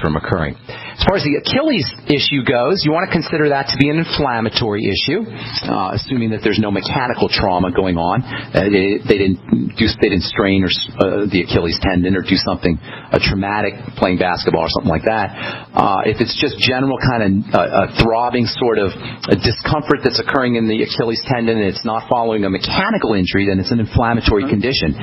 from occurring. As far as the Achilles issue goes, you want to consider that to be an inflammatory issue, assuming that there's no mechanical trauma going on. They didn't strain the Achilles tendon or do something traumatic playing basketball or something like that. If it's just general kind of a throbbing sort of a discomfort that's occurring in the Achilles tendon and it's not following a mechanical injury, then it's an inflammatory condition.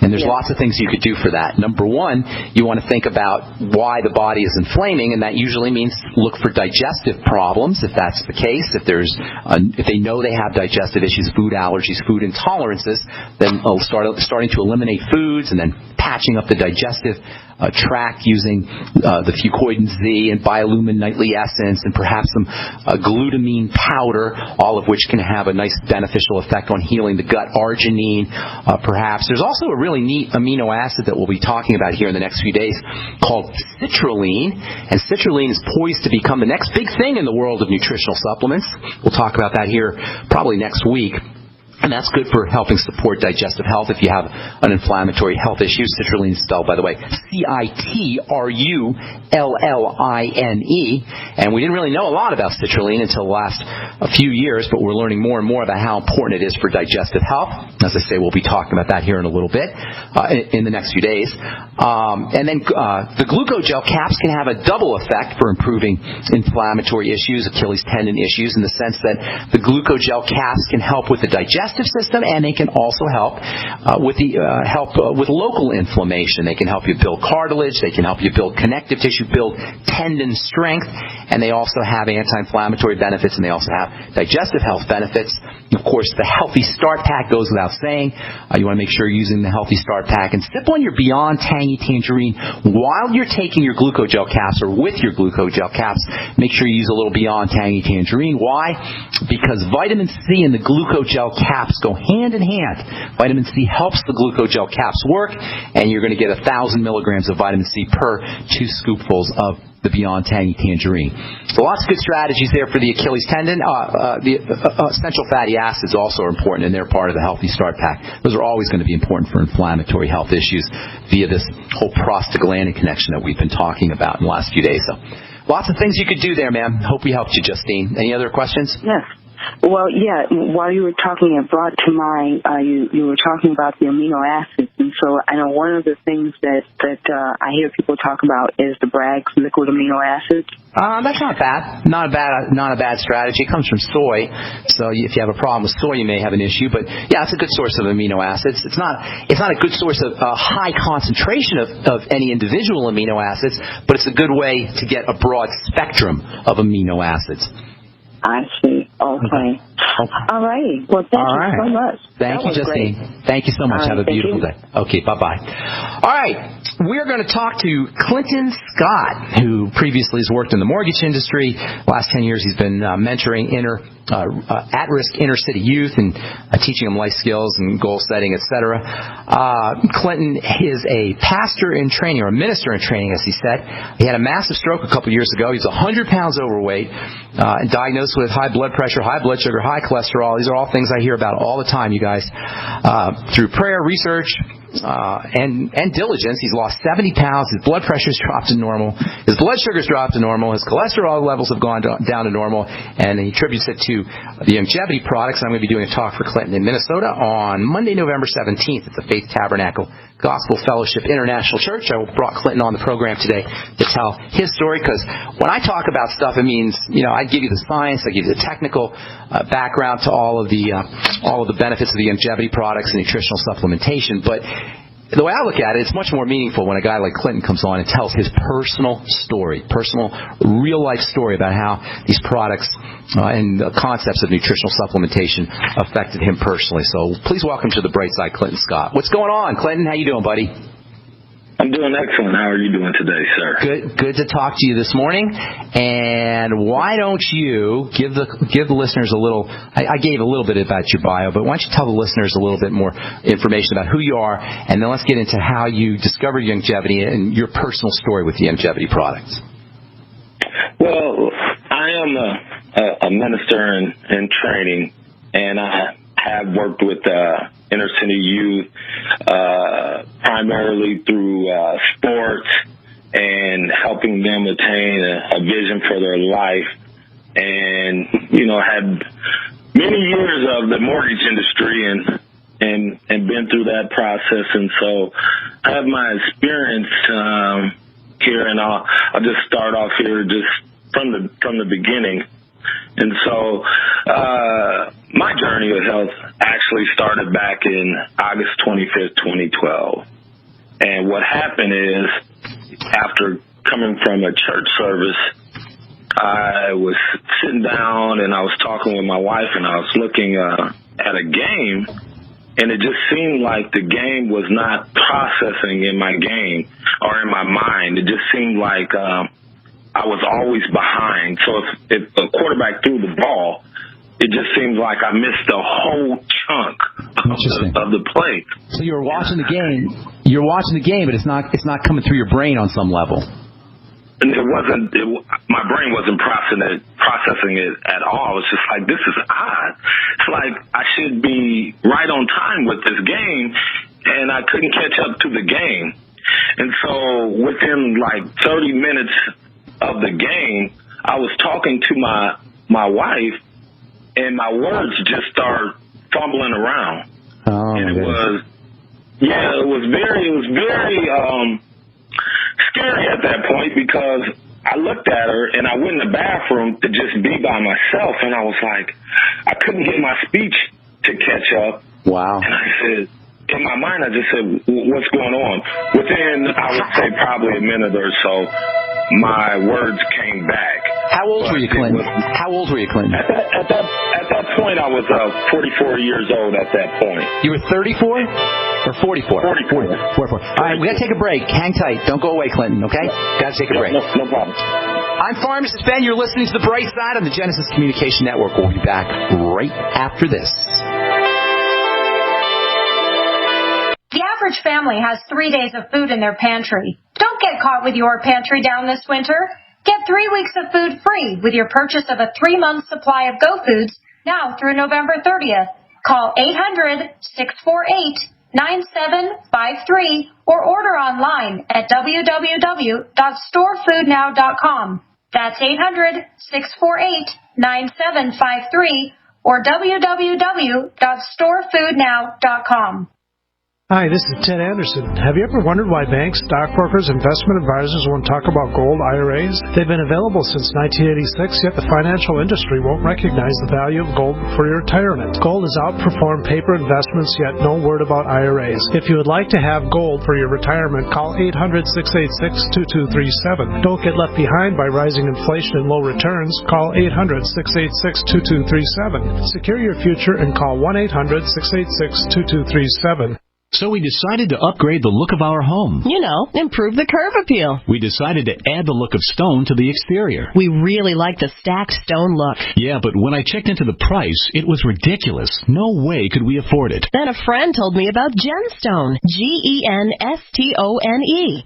And there's lots of things you could do for that. Number one, you want to think about why the body is inflaming, and that usually means look for digestive problems if that's the case. If they know they have digestive issues, food allergies, food intolerances, then starting to eliminate foods and then patching up the digestive tract using the Fuchs Z and Biolumin Nightly Essence and perhaps some glutamine powder, all of which can have a nice beneficial effect on healing the gut. Arginine, perhaps. There's also a really neat amino acid that we'll be talking about here in the next few days called citrulline, and citrulline is poised to become the next big thing in the world of nutritional supplements. We'll talk about that here probably next week. And that's good for helping support digestive health if you have an inflammatory health issue. Citrulline is spelled, by the way, Citrullline. And we didn't really know a lot about citrulline until the last few years, but we're learning more and more about how important it is for digestive health. As I say, we'll be talking about that here in a little bit, in the next few days. And then the glucogel caps can have a double effect for improving inflammatory issues, Achilles tendon issues, in the sense that the glucogel caps can help with the digestive system, and they can also help with local inflammation. They can help you build cartilage, they can help you build connective tissue, build tendon strength, and they also have anti-inflammatory benefits, and they also have digestive health benefits. Of course, the Healthy Start Pack goes without saying. You want to make sure you're using the Healthy Start Pack and sip on your Beyond Tangy Tangerine while you're taking your glucogel caps or with your glucogel caps. Make sure you use a little Beyond Tangy Tangerine. Why? Because vitamin C and the glucogel caps go hand in hand. Vitamin C helps the glucogel caps work, and you're going to get 1,000 milligrams of vitamin C per 2 scoopfuls of the Beyond Tangy Tangerine. So lots of good strategies there for the Achilles tendon. The essential fatty acids also are important, and they're part of the Healthy Start Pack. Those are always going to be important for inflammatory health issues via this whole prostaglandin connection that we've been talking about in the last few days. So lots of things you could do there, ma'am. Hope we helped you, Justine. Any other questions? Yes. Well, yeah, while you were talking, it brought to mind, you were talking about the amino acids. And so I know one of the things that I hear people talk about is the Bragg's liquid amino acids. That's not bad. Not a bad strategy. It comes from soy. So if you have a problem with soy, you may have an issue. But yeah, it's a good source of amino acids. It's not a good source of high concentration of any individual amino acids, but it's a good way to get a broad spectrum of amino acids. I see. Okay. All right. Well, thank you so much. Thank you, Justine. Great. Thank you so much. Have a beautiful day. Okay, bye-bye. All right. We're going to talk to Clinton Scott, who previously has worked in the mortgage industry. Last 10 years, he's been mentoring at-risk inner-city youth and teaching them life skills and goal setting, etc. Clinton is a pastor in training, or a minister in training, as he said. He had a massive stroke a couple years ago. He's 100 pounds overweight and diagnosed with high blood pressure, high blood sugar, high cholesterol. These are all things I hear about all the time, you guys. Through prayer, research, and diligence, he's lost 70 pounds. His blood pressure's dropped to normal. His blood sugar's dropped to normal. His cholesterol levels have gone down to normal. And he attributes it to the longevity products. I'm going to be doing a talk for Clinton in Minnesota on Monday, November 17th at the Faith Tabernacle Gospel Fellowship International Church. I brought Clinton on the program today to tell his story, because when I talk about stuff, it means, I give you the science, I give you the technical background to all of the benefits of the longevity products and nutritional supplementation. But the way I look at it, it's much more meaningful when a guy like Clinton comes on and tells his personal story, personal, real-life story about how these products and the concepts of nutritional supplementation affected him personally. So please welcome to the bright side, Clinton Scott. What's going on, Clinton? How you doing, buddy? I'm doing excellent. How are you doing today, sir? Good to talk to you this morning. And why don't you give the listeners a little, I gave a little bit about your bio, but why don't you tell the listeners a little bit more information about who you are, and then let's get into how you discovered longevity and your personal story with the longevity products. Well, I am a minister in training, and I have worked with inner city youth primarily through sports and helping them attain a vision for their life. And, had many years of the mortgage industry and been through that process. And so I have my experience here, and I'll just start off here just from the beginning. And so my journey with health actually started back in August 25th, 2012. And what happened is, after coming from a church service, I was sitting down and I was talking with my wife, and I was looking at a game, and it just seemed like the game was not processing in my game or in my mind. It just seemed like I was always behind. So if a quarterback threw the ball, it just seemed like I missed a whole chunk of the play. So you were watching the game. You're watching the game, but it's not coming through your brain on some level. And my brain wasn't processing it at all. It's just like, this is odd. It's like I should be right on time with this game, and I couldn't catch up to the game. And so within like 30 minutes of the game, I was talking to my wife, and my words just started fumbling around. Oh, and it was very scary at that point, because I looked at her and I went in the bathroom to just be by myself, and I was like, I couldn't get my speech to catch up. Wow. And I said, in my mind, I just said, what's going on? Within, I would say, probably a minute or so, my words came back. How old were you, Clinton? How old were you, Clinton? At that point, I was 44 years old at that point. You were 34? Or 44? 44. All right, we got to take a break. Hang tight. Don't go away, Clinton, okay? Got to take a break. No problem. I'm Pharmacist Ben. You're listening to The Bright Side on the Genesis Communication Network. We'll be back right after this. The average family has 3 days of food in their pantry. Don't get caught with your pantry down this winter. Get 3 weeks of food free with your purchase of a 3-month supply of Go Foods now through November 30th. Call 800-648-9753 or order online at www.storefoodnow.com. That's 800-648-9753 or www.storefoodnow.com. Hi, this is Ted Anderson. Have you ever wondered why banks, stockbrokers, investment advisors won't talk about gold IRAs? They've been available since 1986, yet the financial industry won't recognize the value of gold for your retirement. Gold has outperformed paper investments, yet no word about IRAs. If you would like to have gold for your retirement, call 800-686-2237. Don't get left behind by rising inflation and low returns. Call 800-686-2237. Secure your future and call 1-800-686-2237. So we decided to upgrade the look of our home. You know, improve the curve appeal. We decided to add the look of stone to the exterior. We really like the stacked stone look. Yeah, but when I checked into the price, it was ridiculous. No way could we afford it. Then a friend told me about Genstone. Genstone.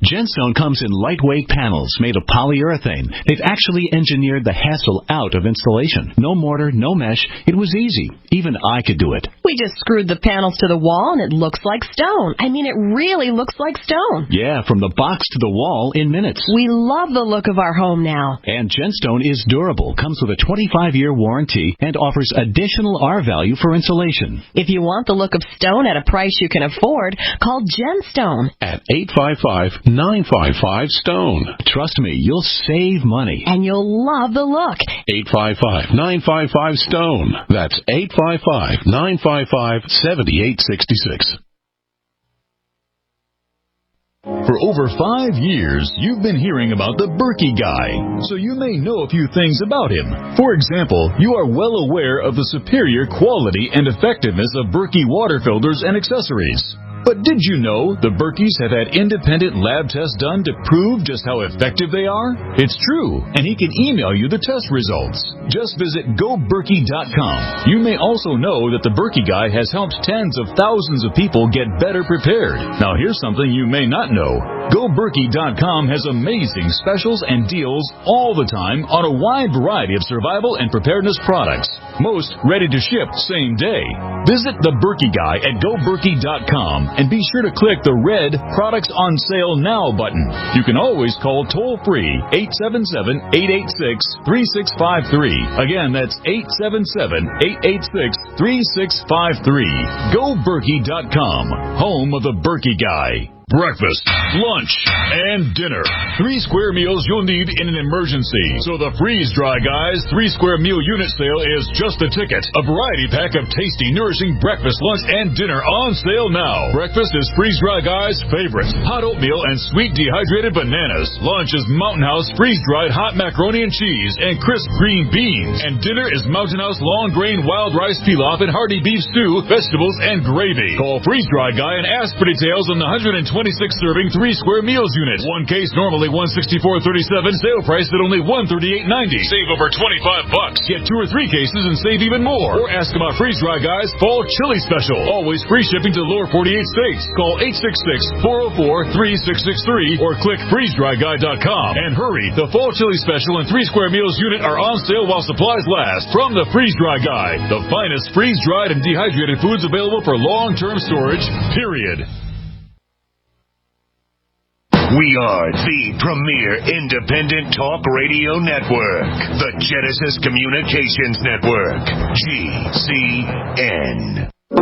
Genstone comes in lightweight panels made of polyurethane. They've actually engineered the hassle out of installation. No mortar, no mesh. It was easy. Even I could do it. We just screwed the panels to the wall and it looks like stone. I mean, it really looks like stone. Yeah, from the box to the wall in minutes. We love the look of our home now. And Genstone is durable, comes with a 25-year warranty, and offers additional R-value for insulation. If you want the look of stone at a price you can afford, call Genstone at 855-955-STONE. Trust me, you'll save money. And you'll love the look. 855-955-STONE. That's 855-955-7866. For over 5 years, you've been hearing about the Berkey Guy, so you may know a few things about him. For example, you are well aware of the superior quality and effectiveness of Berkey water filters and accessories. But did you know the Berkeys have had independent lab tests done to prove just how effective they are? It's true, and he can email you the test results. Just visit GoBerkey.com. You may also know that the Berkey Guy has helped tens of thousands of people get better prepared. Now here's something you may not know. GoBerkey.com has amazing specials and deals all the time on a wide variety of survival and preparedness products. Most ready to ship same day. Visit the Berkey Guy at GoBerkey.com and be sure to click the red Products on Sale Now button. You can always call toll-free 877-886-3653. Again, that's 877-886-3653. GoBerkey.com, home of the Berkey Guy. Breakfast, lunch, and dinner. 3 square meals you'll need in an emergency. So the Freeze Dry Guys 3 square meal unit sale is just the ticket. A variety pack of tasty, nourishing breakfast, lunch, and dinner on sale now. Breakfast is Freeze Dry Guys' favorite. Hot oatmeal and sweet dehydrated bananas. Lunch is Mountain House freeze-dried hot macaroni and cheese and crisp green beans. And dinner is Mountain House long grain wild rice pilaf and hearty beef stew, vegetables, and gravy. Call Freeze Dry Guy and ask for details on the 126 serving 3 square meals unit. One case normally $164.37. Sale price at only $138.90. Save over $25. Get 2 or 3 cases and save even more. Or ask about Freeze Dry Guys Fall Chili Special. Always free shipping to the lower 48 states. Call 866-404-3663 or click freezedryguy.com. And hurry, the Fall Chili Special and 3 square meals unit are on sale while supplies last. From the Freeze Dry Guy, the finest freeze-dried and dehydrated foods available for long-term storage, period. We are the premier independent talk radio network, the Genesis Communications Network, GCN. All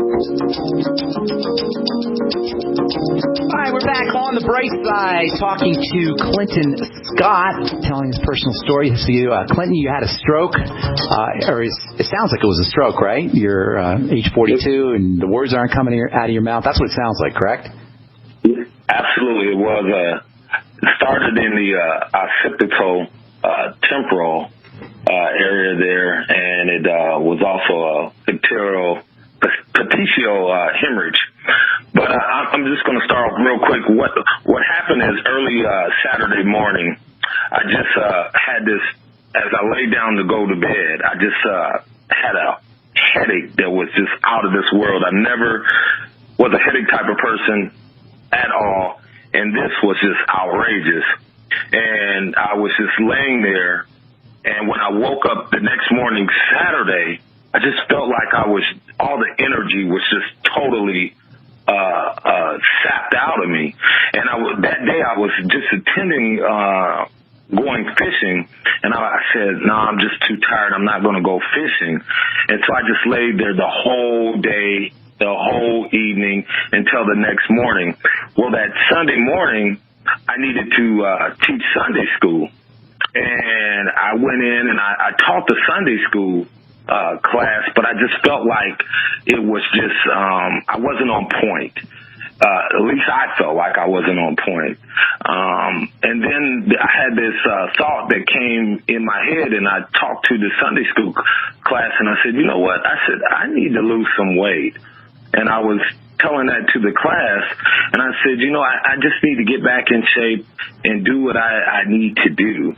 right, we're back on the Bright Side talking to Clinton Scott, telling his personal story. So Clinton, you had a stroke, or it sounds like it was a stroke, right? You're age 42 and the words aren't coming out of your mouth. That's what it sounds like, correct? Absolutely, it was. It started in the occipital temporal area there, and it was also a petechial hemorrhage. But I'm just going to start off real quick. What happened is early Saturday morning, I just had this, as I lay down to go to bed, I just had a headache that was just out of this world. I never was a headache type of person at all, and this was just outrageous. And I was just laying there, and when I woke up the next morning, Saturday, I just felt like all the energy was just totally sapped out of me. And that day I was just attending going fishing, and I said, no, I'm just too tired. I'm not going to go fishing. And so I just laid there the whole day, the whole evening until the next morning. Well, that Sunday morning, I needed to teach Sunday school. And I went in and I taught the Sunday school class, but I just felt like it was just, I wasn't on point. At least I felt like I wasn't on point. And then I had this thought that came in my head, and I talked to the Sunday school class, and I said, you know what? I said, I need to lose some weight. And I was telling that to the class, and I said, you know, I just need to get back in shape and do what I need to do.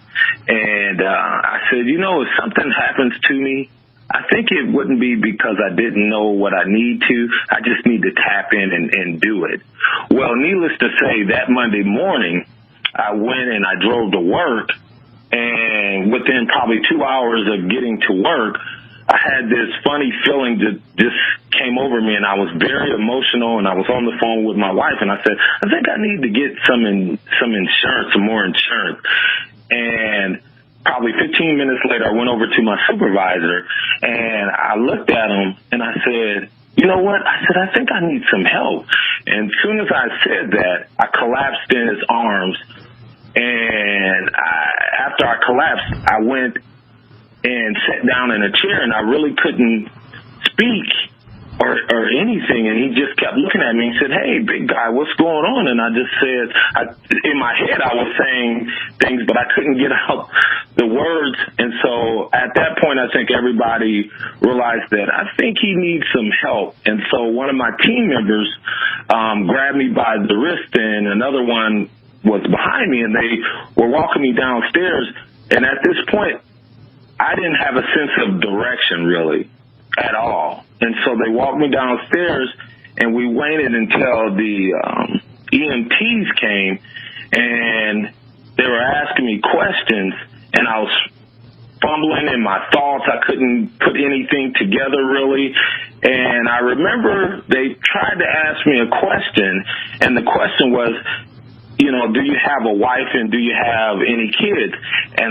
And I said, you know, if something happens to me, I think it wouldn't be because I didn't know what I need to. I just need to tap in and do it. Well, needless to say, that Monday morning, I went and I drove to work, and within probably 2 hours of getting to work, I had this funny feeling that just came over me, and I was very emotional, and I was on the phone with my wife, and I said, I think I need to get some insurance, some more insurance. And probably 15 minutes later, I went over to my supervisor, and I looked at him, and I said, you know what? I said, I think I need some help. And as soon as I said that, I collapsed in his arms, and after I collapsed, I went and sat down in a chair, and I really couldn't speak or anything, and he just kept looking at me and said, hey, big guy, what's going on? And I just said, in my head I was saying things, but I couldn't get out the words. And so at that point, I think everybody realized that I think he needs some help. And so one of my team members grabbed me by the wrist, and another one was behind me, and they were walking me downstairs. And at this point, I didn't have a sense of direction really at all. And so they walked me downstairs, and we waited until the EMTs came, and they were asking me questions, and I was fumbling in my thoughts. I couldn't put anything together really. And I remember they tried to ask me a question, and the question was, do you have a wife and do you have any kids? And